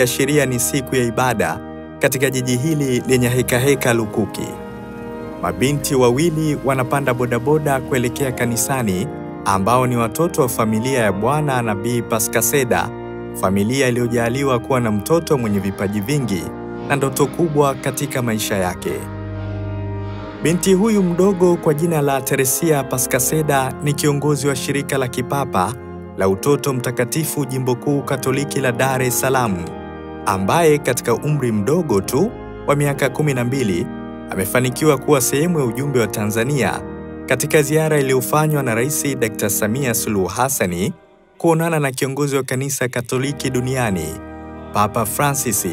Ikiashiria ni siku ya ibada katika jiji hili lenye hekaheka lukuki. Mabinti wawili wanapanda bodaboda kuelekea kanisani, ambao ni watoto wa familia ya Bwana na Bi Paskaseda, familia iliyojaliwa kuwa na mtoto mwenye vipaji vingi na ndoto kubwa katika maisha yake. Binti huyu mdogo kwa jina la Teresia Paskaseda ni kiongozi wa shirika la kipapa la Utoto Mtakatifu Jimbo Kuu Katoliki la Dar es Salaam, ambaye katika umri mdogo tu wa miaka 12 amefanikiwa kuwa sehemu ya ujumbe wa Tanzania katika ziara iliyofanywa na Rais Dr. Samia Suluhu Hassan kuonana na kiongozi wa kanisa Katoliki duniani Papa Francis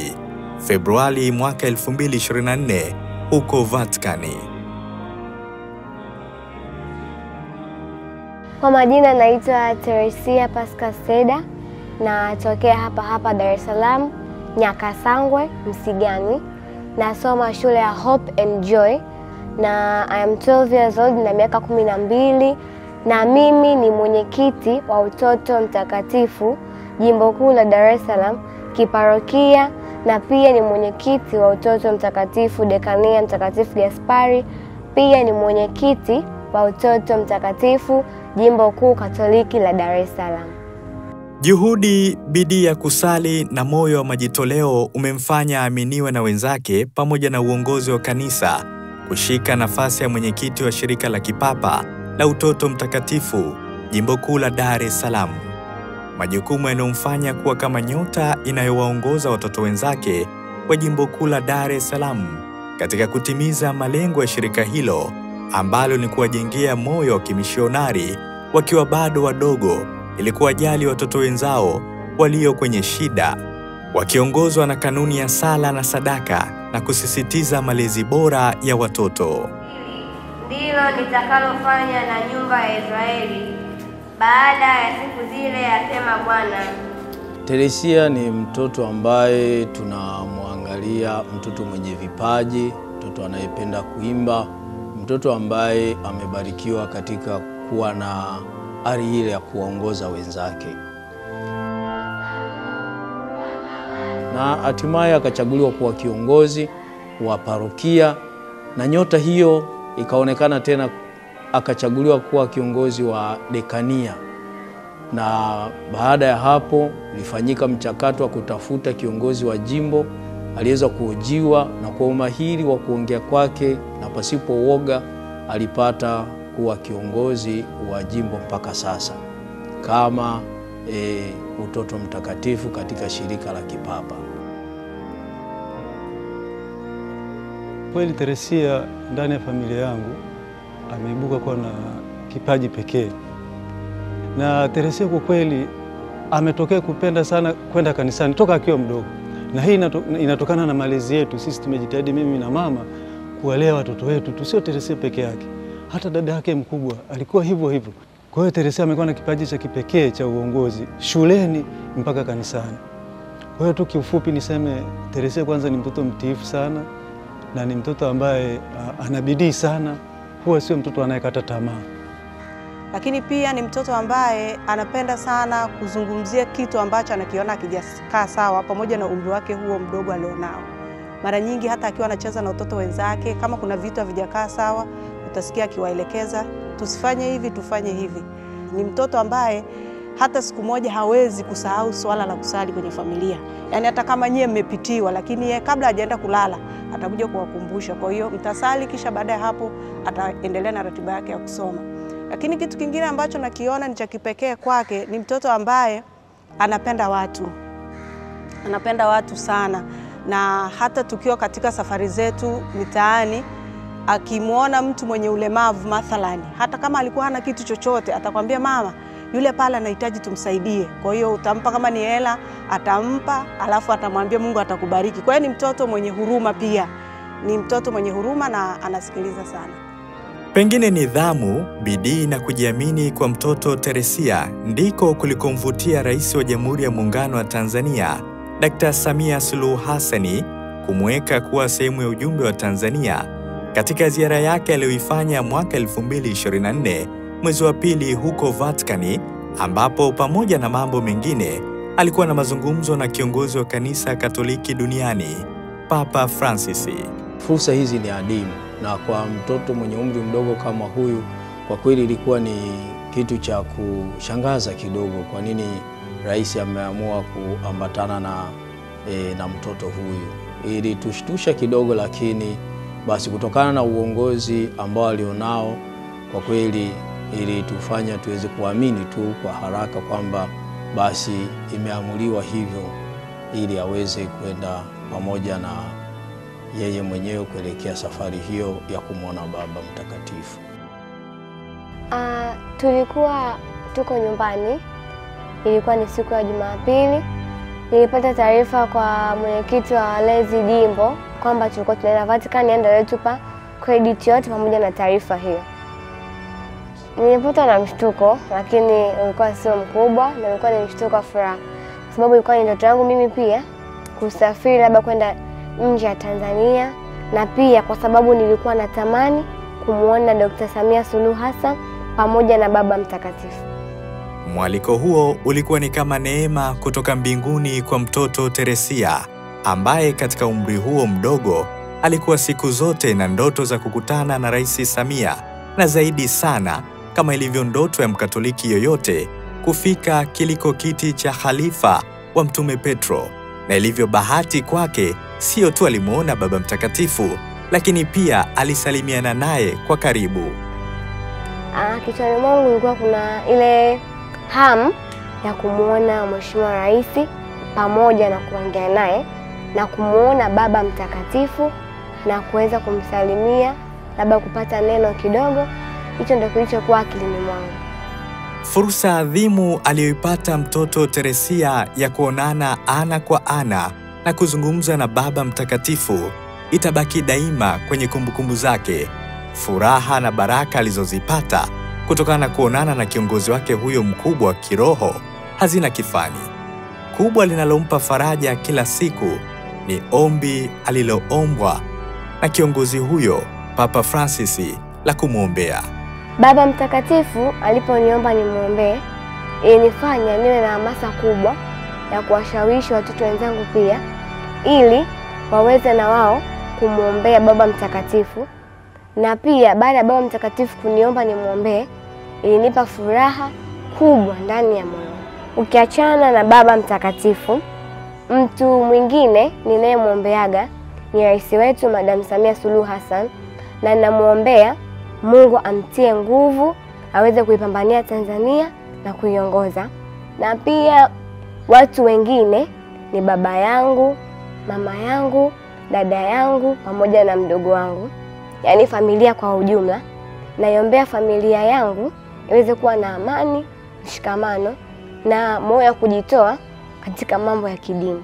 Februari mwaka 2024 huko Vatikani. Kwa majina naitwa Teresia Paskaseda na tokea hapa Dar es Salaam, Nyakasangwe, Msigani. Nasoma shule ya Hope and Joy na I am 12 years old na miaka 12, na mimi ni mwenyekiti wa Utoto Mtakatifu Jimbo Kuu la Dar es Salaam kiparokia, na pia ni mwenyekiti wa Utoto Mtakatifu Dekania Mtakatifu Gaspari, pia ni mwenyekiti wa Utoto Mtakatifu Jimbo Kuu Katoliki la Dar es Salaam. Juhudi, bidii ya kusali na moyo wa majitoleo umemfanya aminiwe na wenzake pamoja na uongozi wa kanisa kushika nafasi ya mwenyekiti wa shirika la kipapa la Utoto Mtakatifu Jimbo Kuu la Dar es Salaam. Majukumu yanayomfanya kuwa kama nyota inayowaongoza watoto wenzake wa Jimbo Kuu la Dar es Salaam katika kutimiza malengo ya shirika hilo, ambalo ni kuwajengea moyo wa kimishonari wakiwa bado wadogo ili kuwajali watoto wenzao walio kwenye shida, wakiongozwa na kanuni ya sala na sadaka na kusisitiza malezi bora ya watoto. Ndilo nitakalofanya na nyumba ya Israeli baada ya siku zile, asema Bwana. Teresia ni mtoto ambaye tunamwangalia mtoto mwenye vipaji, mtoto anayependa kuimba, mtoto ambaye amebarikiwa katika kuwa na ari ile ya kuongoza wenzake. Na hatimaye akachaguliwa kuwa kiongozi wa parokia, na nyota hiyo ikaonekana tena, akachaguliwa kuwa kiongozi wa dekania. Na baada ya hapo ulifanyika mchakato wa kutafuta kiongozi wa jimbo. Aliweza kuhojiwa, na kwa umahiri wa kuongea kwake na pasipo uoga alipata kuwa kiongozi wa jimbo mpaka sasa kama Utoto Mtakatifu katika shirika la kipapa. Kweli Teresia ndani ya familia yangu ameibuka kuwa na kipaji pekee. Na Teresia kwa kweli ametokea kupenda sana kwenda kanisani toka akiwa mdogo. Na hii inatokana na malezi yetu. Sisi tumejitahidi, mimi na mama, kuwalea watoto wetu. Tusio Teresia peke yake, hata dada yake mkubwa alikuwa hivyo hivyo. Kwa hiyo Teresia amekuwa na kipaji cha kipekee cha uongozi shuleni mpaka kanisani. Kwa hiyo tu kiufupi niseme Teresia kwanza ni mtoto mtiifu sana, na ni mtoto ambaye ana bidii sana, huwa sio mtoto anayekata tamaa. Lakini pia ni mtoto ambaye anapenda sana kuzungumzia kitu ambacho anakiona hakijakaa sawa, pamoja na umri wake huo mdogo alionao. Mara nyingi hata akiwa anacheza na watoto wenzake, kama kuna vitu havijakaa sawa, utasikia akiwaelekeza, tusifanye hivi, tufanye hivi. Ni mtoto ambaye hata siku moja hawezi kusahau swala la kusali kwenye familia. Yaani hata kama nyie mmepitiwa, lakini yeye kabla hajaenda kulala atakuja kuwakumbusha. Kwa hiyo mtasali, kisha baada ya hapo ataendelea na ratiba yake ya kusoma. Lakini kitu kingine ambacho nakiona ni cha kipekee kwake, ni mtoto ambaye anapenda watu. Anapenda watu sana, na hata tukiwa katika safari zetu mitaani, akimuona mtu mwenye ulemavu mathalani, hata kama alikuwa hana kitu chochote, atakwambia mama, yule pale anahitaji tumsaidie. Kwa hiyo utampa, kama ni hela atampa, alafu atamwambia Mungu atakubariki. Kwa hiyo ni mtoto mwenye huruma pia. Ni mtoto mwenye huruma na anasikiliza sana. Pengine nidhamu, bidii na kujiamini kwa mtoto Teresia ndiko kulikomvutia Rais wa Jamhuri ya Muungano wa Tanzania Dr. Samia Suluhu Hassan kumweka kuwa sehemu ya ujumbe wa Tanzania katika ziara yake aliyoifanya mwaka 2024 mwezi wa pili huko Vatikani, ambapo pamoja na mambo mengine alikuwa na mazungumzo na kiongozi wa kanisa Katoliki duniani, Papa Francis. Fursa hizi ni adimu, na kwa mtoto mwenye umri mdogo kama huyu, kwa kweli ilikuwa ni kitu cha kushangaza kidogo. Kwa nini rais ameamua kuambatana na mtoto huyu? Ilitushtusha kidogo, lakini basi kutokana na uongozi ambao alionao, kwa kweli ilitufanya tuweze kuamini tu kwa haraka kwamba basi imeamuliwa hivyo, ili aweze kwenda pamoja na yeye mwenyewe kuelekea safari hiyo ya kumwona Baba Mtakatifu. Tulikuwa tuko nyumbani, ilikuwa ni siku ya Jumapili. Nilipata taarifa kwa mwenyekiti wa walezi jimbo kwamba tulikuwa tunaenda Vatican, ndio alitupa credit yote pamoja na taarifa hiyo. Nilipata na mshtuko, lakini ulikuwa sio mkubwa, na ulikuwa ni mshtuko wa furaha, kwa sababu ilikuwa ni ndoto yangu mimi pia kusafiri labda kwenda nje ya Tanzania, na pia kwa sababu nilikuwa natamani kumuona Dr. Samia Suluhu Hassan pamoja na Baba Mtakatifu. Mwaliko huo ulikuwa ni kama neema kutoka mbinguni kwa mtoto Teresia, ambaye katika umri huo mdogo alikuwa siku zote na ndoto za kukutana na Rais Samia, na zaidi sana, kama ilivyo ndoto ya Mkatoliki yoyote, kufika kiliko kiti cha khalifa wa Mtume Petro. Na ilivyo bahati kwake, sio tu alimuona Baba Mtakatifu, lakini pia alisalimiana naye kwa karibu. Kichwani mwangu ilikuwa kuna ile hamu ya kumuona Mheshimiwa Rais pamoja na kuongea naye na kumuona Baba Mtakatifu na kuweza kumsalimia, labda kupata neno kidogo. Hicho ndio kilichokuwa akilini mwangu. Fursa adhimu aliyoipata mtoto Teresia ya kuonana ana kwa ana na kuzungumza na Baba Mtakatifu itabaki daima kwenye kumbukumbu zake. Furaha na baraka alizozipata kutokana na kuonana na kiongozi wake huyo mkubwa wa kiroho hazina kifani. Kubwa linalompa faraja kila siku ni ombi aliloombwa na kiongozi huyo, Papa Francis, la kumwombea. Baba Mtakatifu aliponiomba nimwombee, ilinifanya niwe na hamasa kubwa ya kuwashawishi watoto wenzangu pia, ili waweze na wao kumwombea Baba Mtakatifu. Na pia baada ya Baba Mtakatifu kuniomba nimwombee, ilinipa furaha kubwa ndani ya moyo. Ukiachana na Baba Mtakatifu, mtu mwingine ninayemwombeaga ni rais wetu Madam Samia Suluhu Hassan, na ninamwombea Mungu amtie nguvu aweze kuipambania Tanzania na kuiongoza. Na pia watu wengine ni baba yangu, mama yangu, dada yangu pamoja na mdogo wangu, yaani familia kwa ujumla. Naiombea familia yangu iweze kuwa na amani, mshikamano na moyo wa kujitoa katika mambo ya kidini.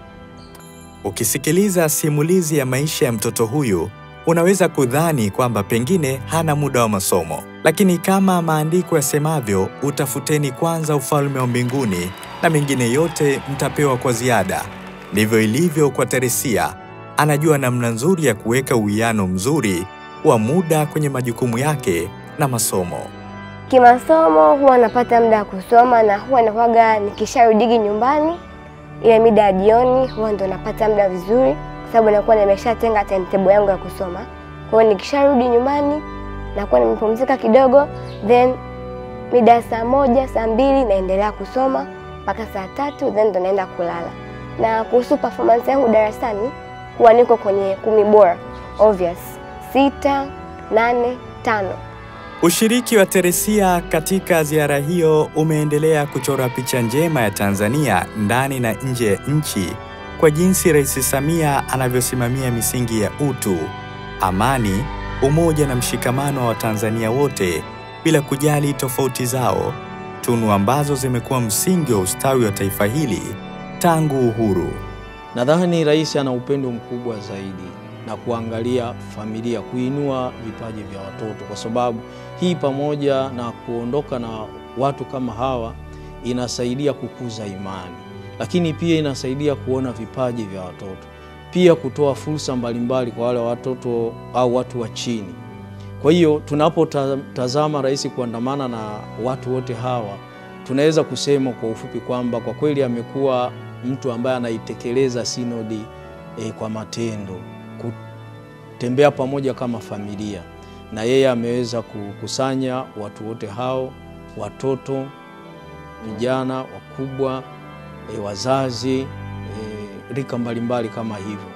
Ukisikiliza simulizi ya maisha ya mtoto huyu, unaweza kudhani kwamba pengine hana muda wa masomo. Lakini kama maandiko yasemavyo, utafuteni kwanza ufalme wa mbinguni na mengine yote mtapewa kwa ziada. Ndivyo ilivyo kwa Teresia. Anajua namna nzuri ya kuweka uwiano mzuri wa muda kwenye majukumu yake na masomo. Kimasomo huwa napata muda wa kusoma, na huwa nakuaga nikisharudi nyumbani ile mida ya jioni, huwa ndo napata muda vizuri kwa sababu nakuwa nimeshatenga timetable yangu ya kusoma. Kwa hiyo nikisharudi nyumbani nakuwa nimepumzika kidogo, then mida saa 1, saa 2 naendelea kusoma mpaka saa 3, then ndo naenda kulala. Na kuhusu performance yangu darasani, huwa niko kwenye 10 bora, obvious 6, 8, 5. Ushiriki wa Teresia katika ziara hiyo umeendelea kuchora picha njema ya Tanzania ndani na nje ya nchi, kwa jinsi Rais Samia anavyosimamia misingi ya utu, amani, umoja na mshikamano wa Watanzania wote bila kujali tofauti zao, tunu ambazo zimekuwa msingi wa ustawi wa taifa hili tangu uhuru. Nadhani rais ana upendo mkubwa zaidi na kuangalia familia, kuinua vipaji vya watoto, kwa sababu hii pamoja na kuondoka na watu kama hawa inasaidia kukuza imani, lakini pia inasaidia kuona vipaji vya watoto, pia kutoa fursa mbalimbali kwa wale watoto au watu wa chini. Kwa hiyo tunapotazama rais kuandamana na watu wote hawa, tunaweza kusema kwa ufupi kwamba kwa kweli amekuwa mtu ambaye anaitekeleza sinodi kwa matendo, kutembea pamoja kama familia, na yeye ameweza kukusanya watu wote hao, watoto, vijana, wakubwa, wazazi, rika mbalimbali kama hivyo.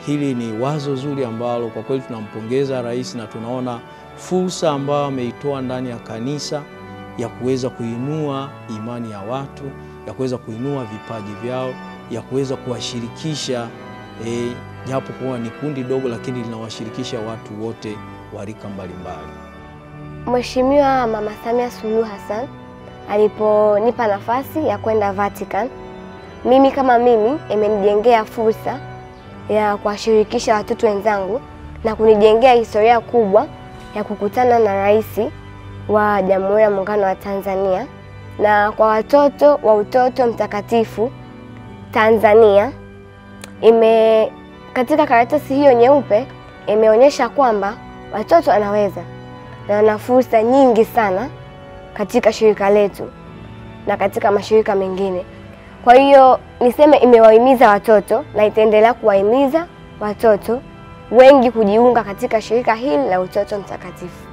Hili ni wazo zuri ambalo kwa kweli tunampongeza rais, na tunaona fursa ambayo ameitoa ndani ya kanisa ya kuweza kuinua imani ya watu, ya kuweza kuinua vipaji vyao, ya kuweza kuwashirikisha, japo kuwa ni kundi dogo lakini linawashirikisha watu wote wa rika mbalimbali. Mheshimiwa Mama Samia Suluhu Hassan aliponipa nafasi ya kwenda Vatican, mimi kama mimi imenijengea fursa ya kuwashirikisha watoto wenzangu na kunijengea historia kubwa ya kukutana na rais wa Jamhuri ya Muungano wa Tanzania. Na kwa watoto wa Utoto Mtakatifu Tanzania, katika karatasi hiyo nyeupe imeonyesha kwamba watoto anaweza na wana fursa nyingi sana katika shirika letu na katika mashirika mengine. Kwa hiyo niseme imewahimiza watoto na itaendelea kuwahimiza watoto wengi kujiunga katika shirika hili la Utoto Mtakatifu.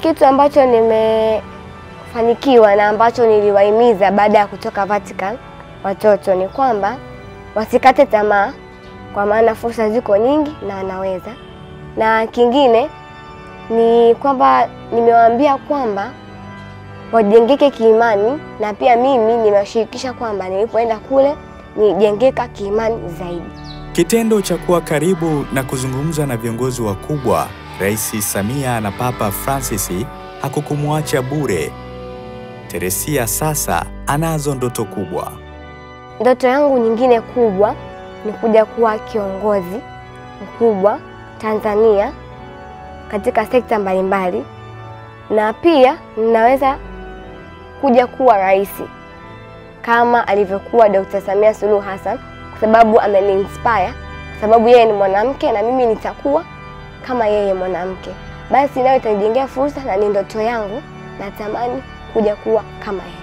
Kitu ambacho nimefanikiwa na ambacho niliwahimiza baada ya kutoka Vatican watoto ni kwamba wasikate tamaa, kwa maana fursa ziko nyingi na wanaweza. Na kingine ni kwamba nimewaambia kwamba wajengeke kiimani, na pia mimi nimewashirikisha kwamba nilipoenda kule nijengeka kiimani zaidi. Kitendo cha kuwa karibu na kuzungumza na viongozi wakubwa, Rais Samia na Papa Francis, hakukumwacha bure. Teresia sasa anazo ndoto kubwa. Ndoto yangu nyingine kubwa ni kuja kuwa kiongozi mkubwa Tanzania katika sekta mbalimbali, na pia ninaweza kuja kuwa rais kama alivyokuwa Dr. Samia Suluhu Hassan, kwa sababu ameni-inspire, kwa sababu yeye ni mwanamke na mimi nitakuwa kama yeye mwanamke. Basi nayo itanijengea fursa na ni ndoto yangu, natamani kuja kuwa kama yeye.